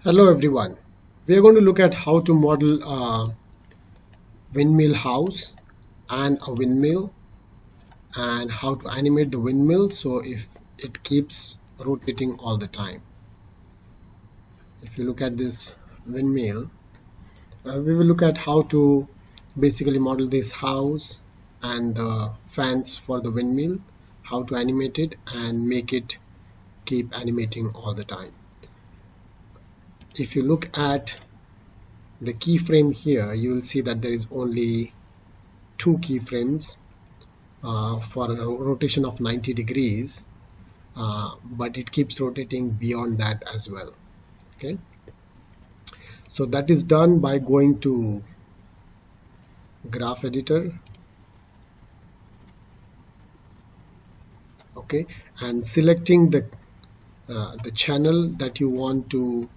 Hello everyone. We are going to look at how to model a windmill house and a windmill and how to animate the windmill so if it keeps rotating all the time. If you look at this windmill, we will look at how to basically model this house and the fans for the windmill, how to animate it and make it keep animating all the time. If you look at the keyframe here, you will see that there is only two keyframes for a rotation of 90 degrees, but it keeps rotating beyond that as well. Okay, so that is done by going to graph editor, okay, and selecting the channel that you want to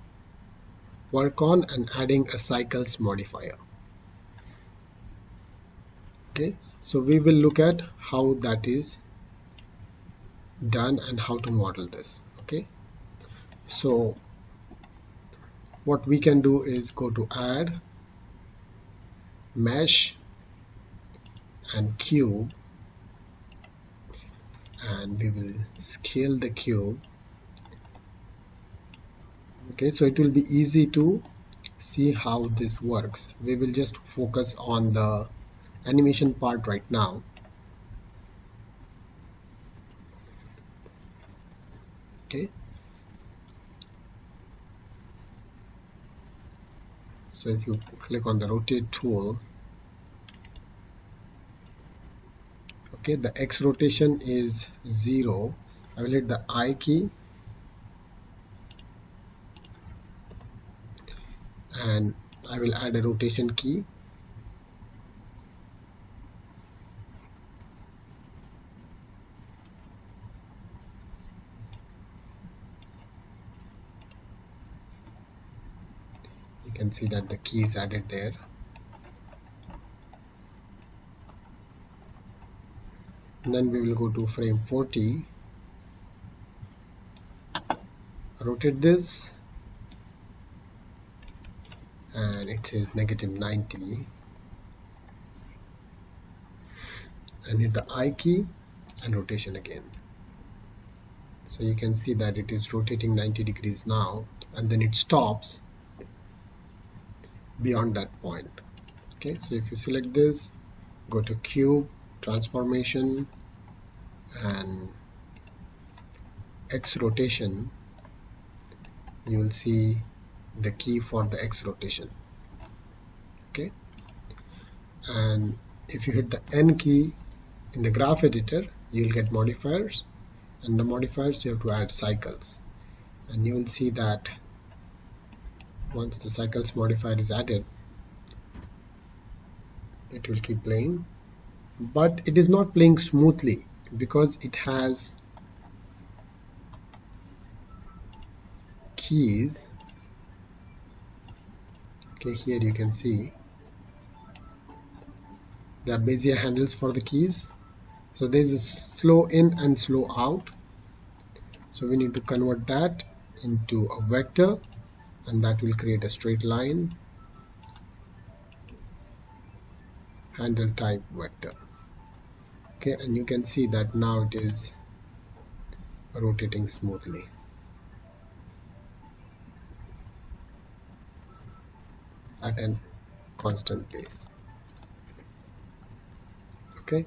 work on and adding a cycles modifier. Okay, so we will look at how that is done and how to model this. Okay, so what we can do is go to add, mesh and cube, and we will scale the cube. Okay, so it will be easy to see how this works. We will just focus on the animation part right now. Okay, so if you click on the rotate tool, okay, the X rotation is 0. I will hit the I key and I will add a rotation key. You can see that the key is added there. And then we will go to frame 40, rotate this, and it says -90, and hit the I key and rotation again. So you can see that it is rotating 90 degrees now, and then it stops beyond that point. Okay, so if you select this, go to cube, transformation, and X rotation, you will see the key for the X rotation. Okay, and if you hit the N key in the graph editor, you will get modifiers, and the modifiers you have to add cycles, and you will see that once the cycles modifier is added, it will keep playing, but it is not playing smoothly because it has keys. Okay, here you can see the Bezier handles for the keys. So there is a slow in and slow out, so we need to convert that into a vector, and that will create a straight line handle type vector. Okay, and you can see that now it is rotating smoothly at a constant pace. Okay,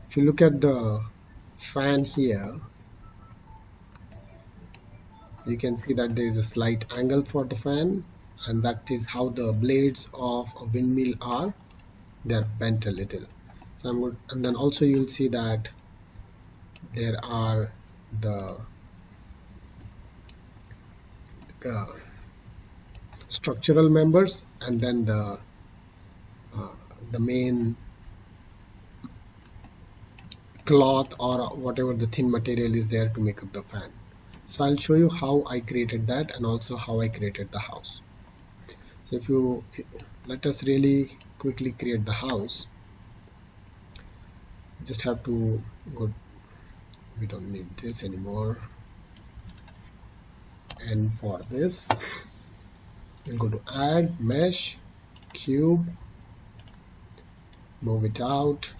if you look at the fan here, you can see that there is a slight angle for the fan, and that is how the blades of a windmill are. They are bent a little. So I'm good. And then also you'll see that there are the structural members, and then the main cloth or whatever the thin material is there to make up the fan. So I'll show you how I created that and also how I created the house. So if you let us really quickly create the house, just have to go, we don't need this anymore, and for this We'll go to add mesh, cube, move it out,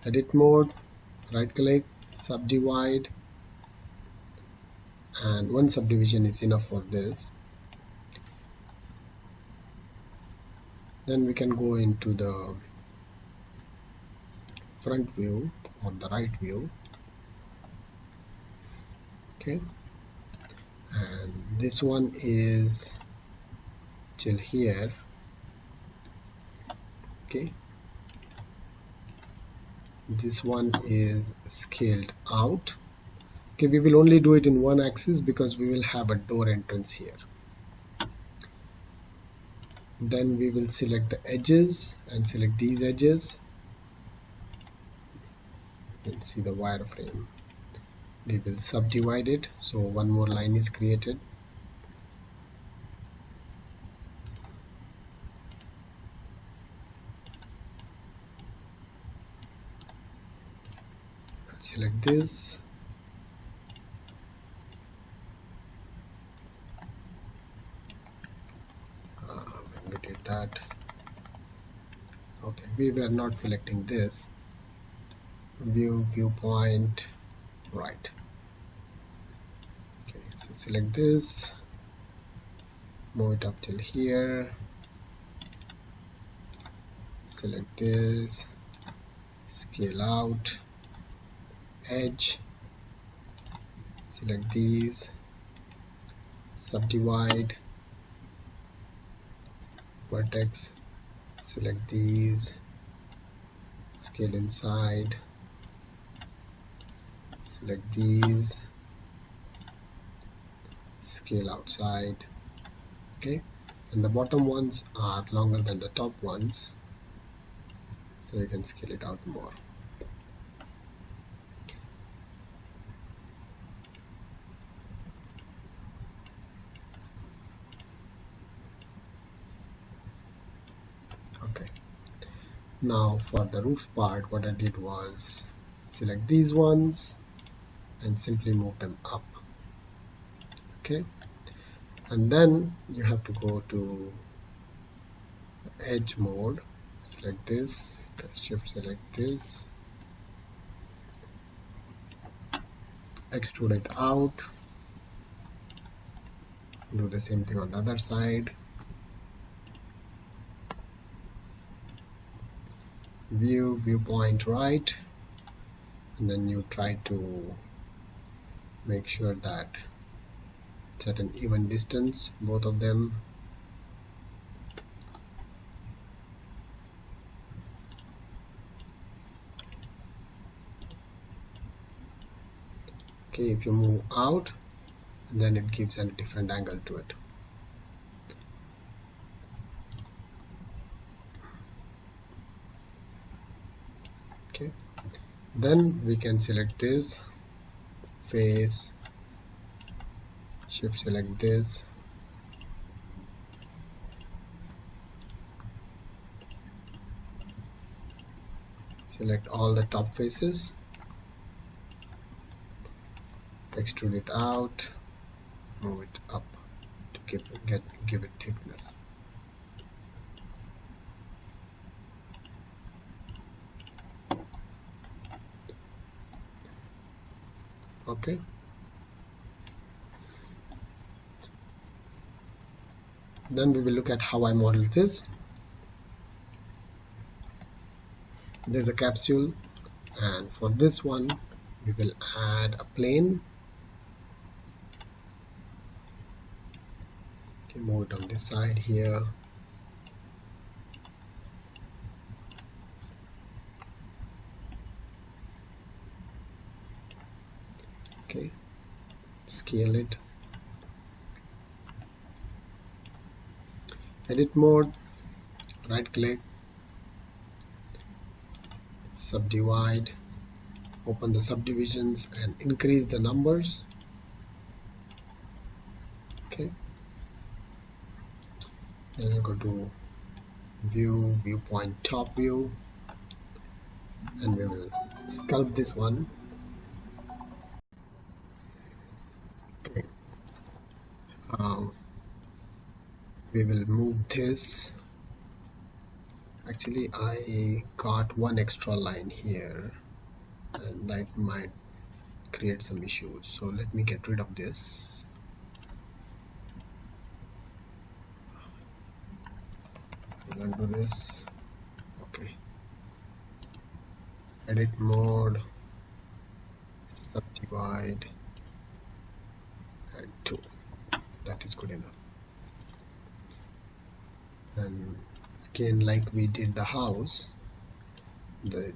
edit mode, right click, subdivide, and one subdivision is enough for this. Then we can go into the front view or the right view. Okay, and this one is till here. Okay, this one is scaled out. Okay, we will only do it in one axis because we will have a door entrance here. Then we will select the edges and select these edges. You can see the wireframe. We will subdivide it, so one more line is created. Select this. When we did that, okay, we were not selecting this. View, viewpoint, right. Okay, so select this, move it up till here, select this, scale out, edge, select these, subdivide, vertex, select these, scale inside, select these, scale outside. Okay, and the bottom ones are longer than the top ones, so you can scale it out more. Okay, now for the roof part, what I did was select these ones and simply move them up. Okay, and then you have to go to the edge mode, select this, shift select this, extrude it out, do the same thing on the other side, view, viewpoint right, and then you try to make sure that it's at an even distance, both of them. Okay, if you move out, then it gives a different angle to it. Okay, then we can select this face, shift select this, select all the top faces, extrude it out, move it up to give it thickness. Okay, then we will look at how I model this. There's a capsule, and for this one we will add a plane. Okay, move it on this side here. Okay, scale it, edit mode, right click, subdivide, open the subdivisions and increase the numbers. Okay, then you go to view, viewpoint, top view, and we will sculpt this one. Okay, We will move this. Actually, I got one extra line here, and that might create some issues. So let me get rid of this. I will undo this. Okay. Edit mode, subdivide, and 2. That is good enough. And again, like we did the house,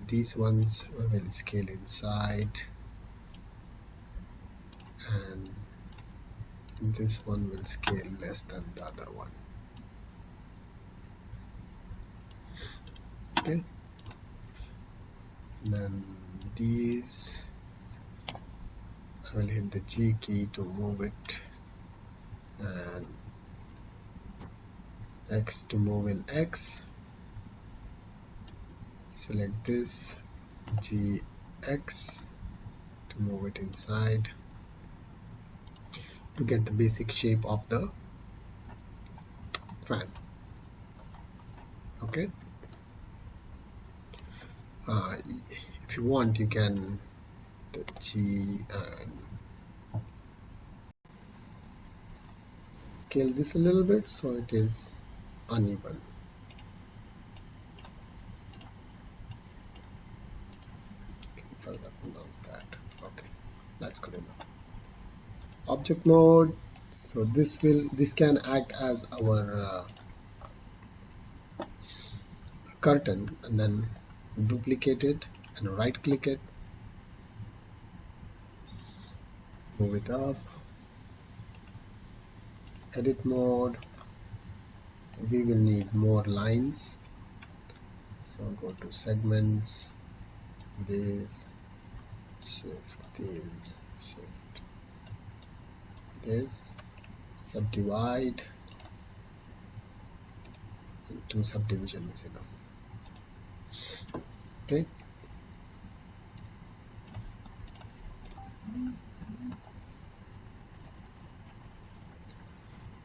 these ones will scale inside, and this one will scale less than the other one. Okay. Then these, I will hit the G key to move it, and X to move in X. Select this, GX to move it inside, to get the basic shape of the fan. Okay. If you want, you can the G and scale this a little bit so it is uneven. Can further pronounce that. Okay, that's good enough. Object mode. So this can act as our curtain, and then duplicate it and right click it, move it up. Edit mode. We will need more lines, so go to segments, this, shift this, shift this, subdivide, and 2 subdivision is enough. Okay.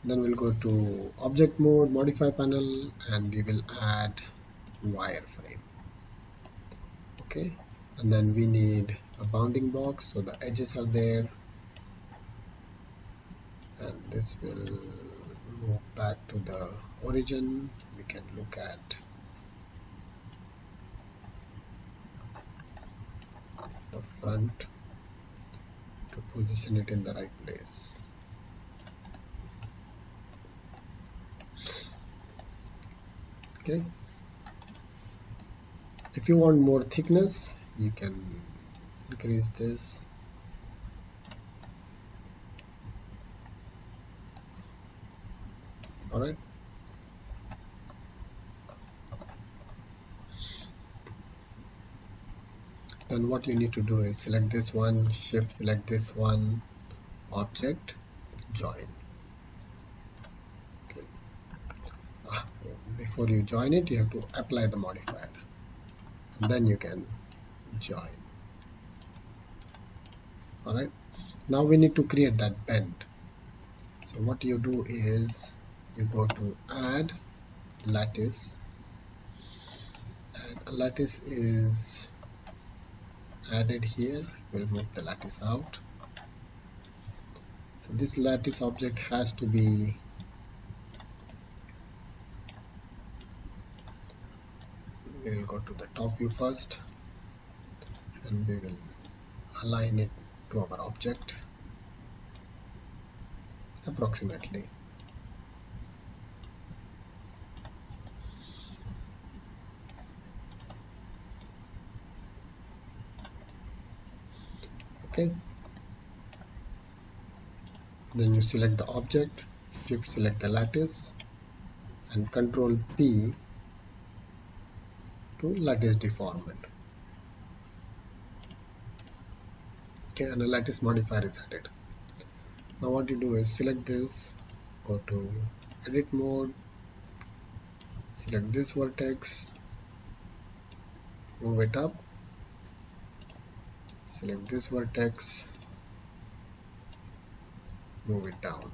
Then we'll go to object mode, modify panel, and we will add wireframe. Okay, and then we need a bounding box, so the edges are there, and this will move back to the origin. We can look at the front to position it in the right place. Okay. If you want more thickness, you can increase this. Alright. Then what you need to do is select this one, shift select this one, object, join. Okay. Before you join it, you have to apply the modifier, and then you can join. Alright. Now we need to create that bend. So what you do is you go to add lattice, and a lattice is added here. We'll move the lattice out. So this lattice object has to be we will go to the top view first, and we will align it to our object approximately. Okay. Then you select the object, shift select the lattice, and control P to lattice deform it. Okay, and a lattice modifier is added. Now what you do is select this, go to edit mode, select this vertex, move it up, select this vertex, move it down.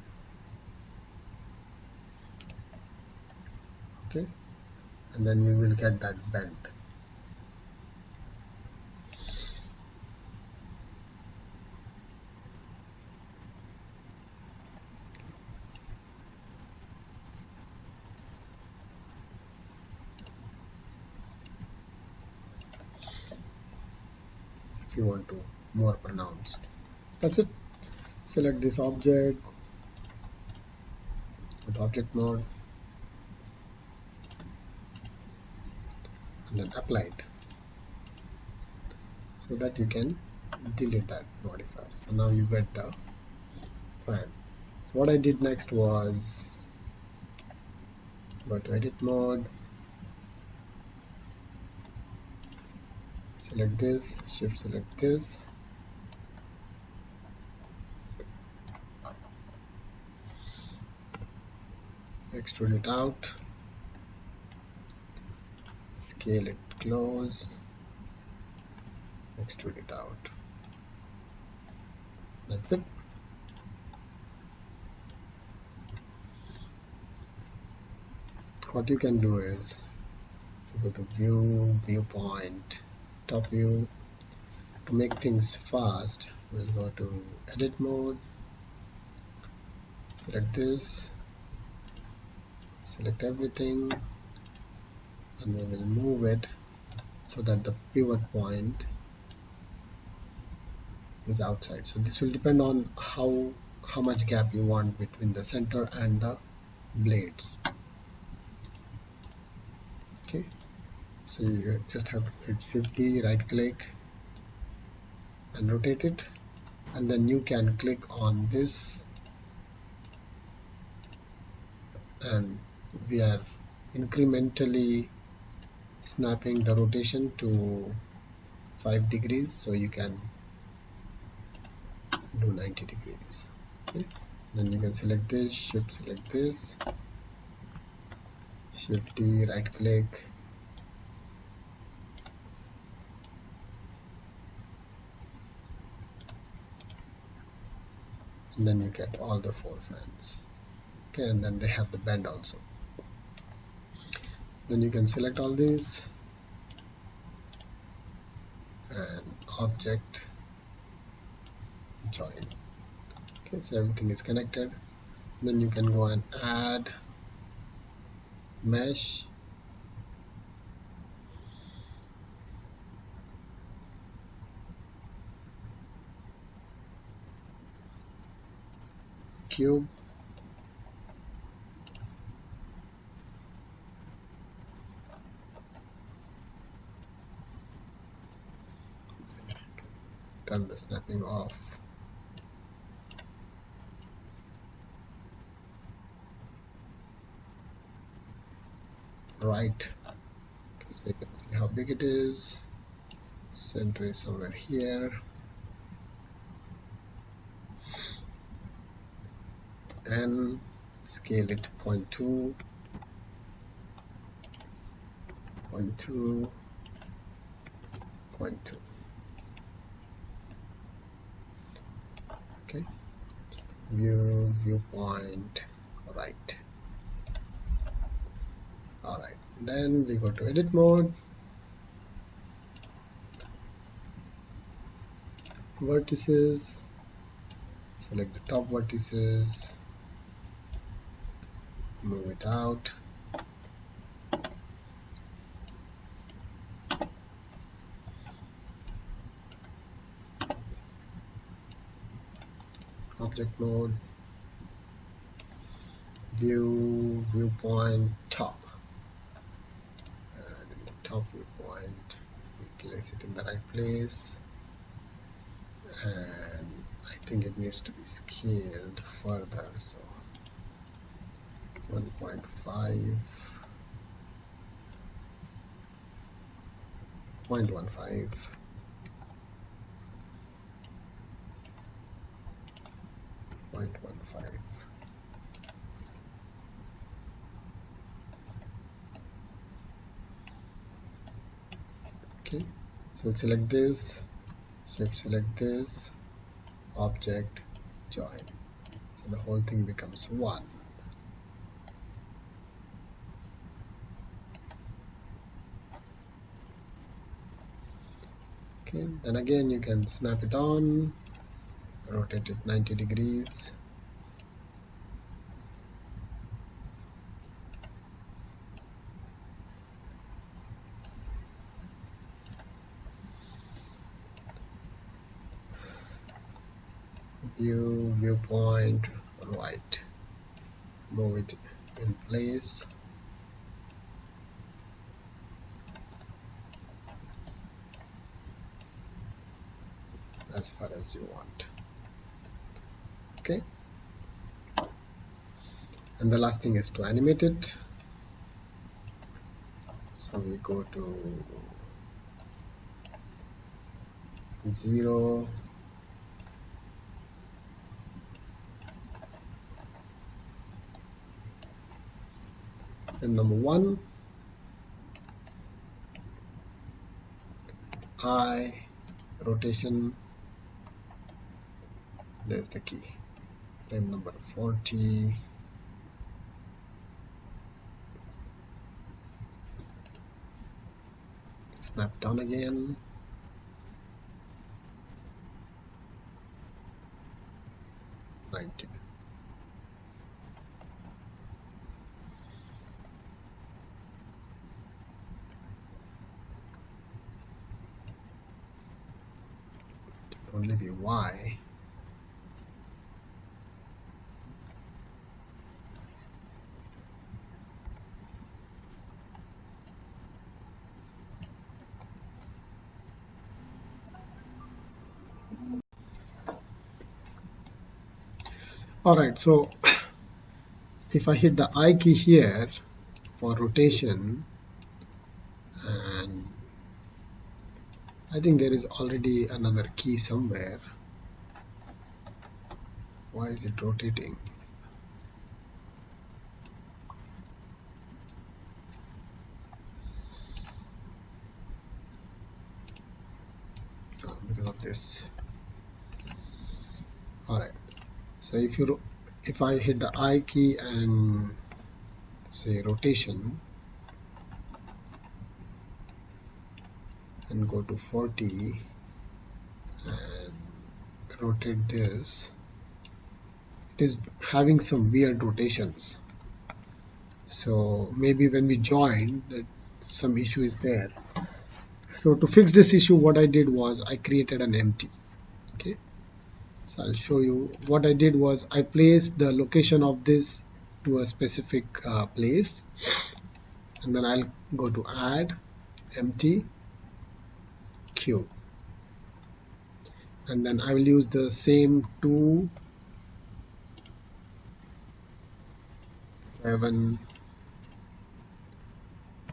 Okay, and then you will get that bend. If you want to more pronounced. That's it. Select this object, go to object mode, and then apply it, so that you can delete that modifier. So now you get the fan. So what I did next was go to edit mode, select this, shift select this, extrude it out, scale it close, extrude it out. That's it. What you can do is go to view, viewpoint, top view. To make things fast, we'll go to edit mode, select this, select everything, and we will move it so that the pivot point is outside. So this will depend on how much gap you want between the center and the blades. Okay, so you just have to hit 50, right click and rotate it, and then you can click on this, and we are incrementally snapping the rotation to 5 degrees, so you can do 90 degrees. Okay, then you can select this, shift select this, shift D, right click, and then you get all the 4 fans. Okay, and then they have the bend also. Then you can select all these and object join. Okay, so everything is connected. Then you can go and add mesh, cube, turn the snapping off, right, so you can see how big it is. Center is somewhere here, and scale it 0.2, 0.2, 0.2. Okay, view, viewpoint, right. Alright, then we go to edit mode, vertices, select the top vertices, move it out, object mode, view, viewpoint, top, and in the top viewpoint we place it in the right place, and I think it needs to be scaled further, so 1.5, 0.15, okay, so select this, shift select this, object join, so the whole thing becomes one. Okay, then again you can snap it on, rotate it 90 degrees. Viewpoint right, move it in place. As far as you want. Okay, and the last thing is to animate it. So we go to 0, and number 1, I, rotation, there's the key, frame number 40, snap down again, it only be Y. Alright, so if I hit the I key here for rotation, and I think there is already another key somewhere. Why is it rotating? Oh, because of this. Alright, so if I hit the I key and say rotation and go to 40 and rotate this, it is having some weird rotations. So maybe when we join, that some issue is there. So to fix this issue, what I did was I created an empty. Okay, so I'll show you. What I did was I placed the location of this to a specific place, and then I'll go to add empty cube, and then I will use the same 2, 7,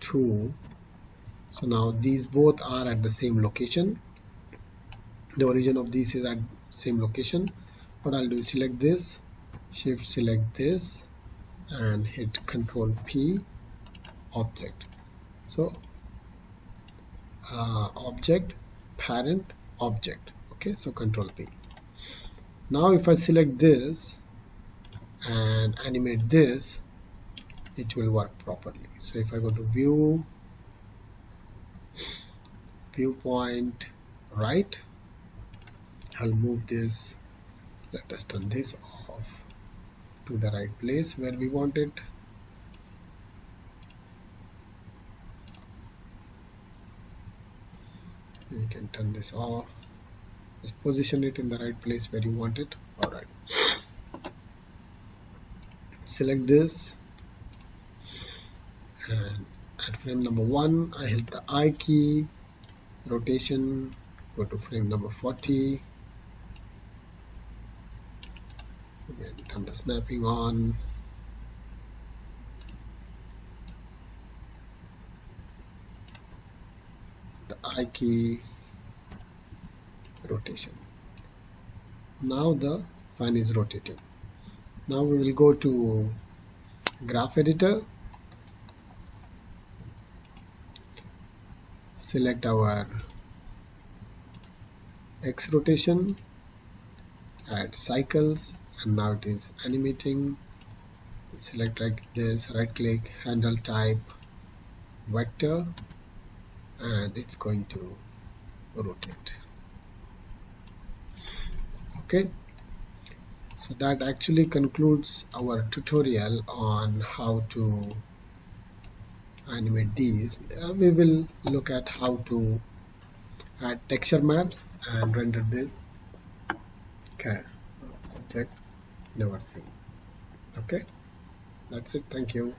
2. So now these both are at the same location. The origin of these is at same location. What I'll do is select this, shift select this, and hit Control P, object. So object, parent, object. Okay, so Control P. Now if I select this and animate this, it will work properly. So if I go to view, viewpoint right, I'll move this, let us turn this off to the right place where we want it. You can turn this off, just position it in the right place where you want it. Alright, select this, and at frame number 1 I hit the I key, rotation, go to frame number 40, again turn the snapping on, the I key, rotation. Now the fan is rotating. Now we will go to graph editor, select our X rotation, add cycles, and now it is animating. Select this, right click, handle type, vector, and it's going to rotate. Okay, so that actually concludes our tutorial on how to animate these. We will look at how to add texture maps and render this object never seen. Okay, that's it. Thank you.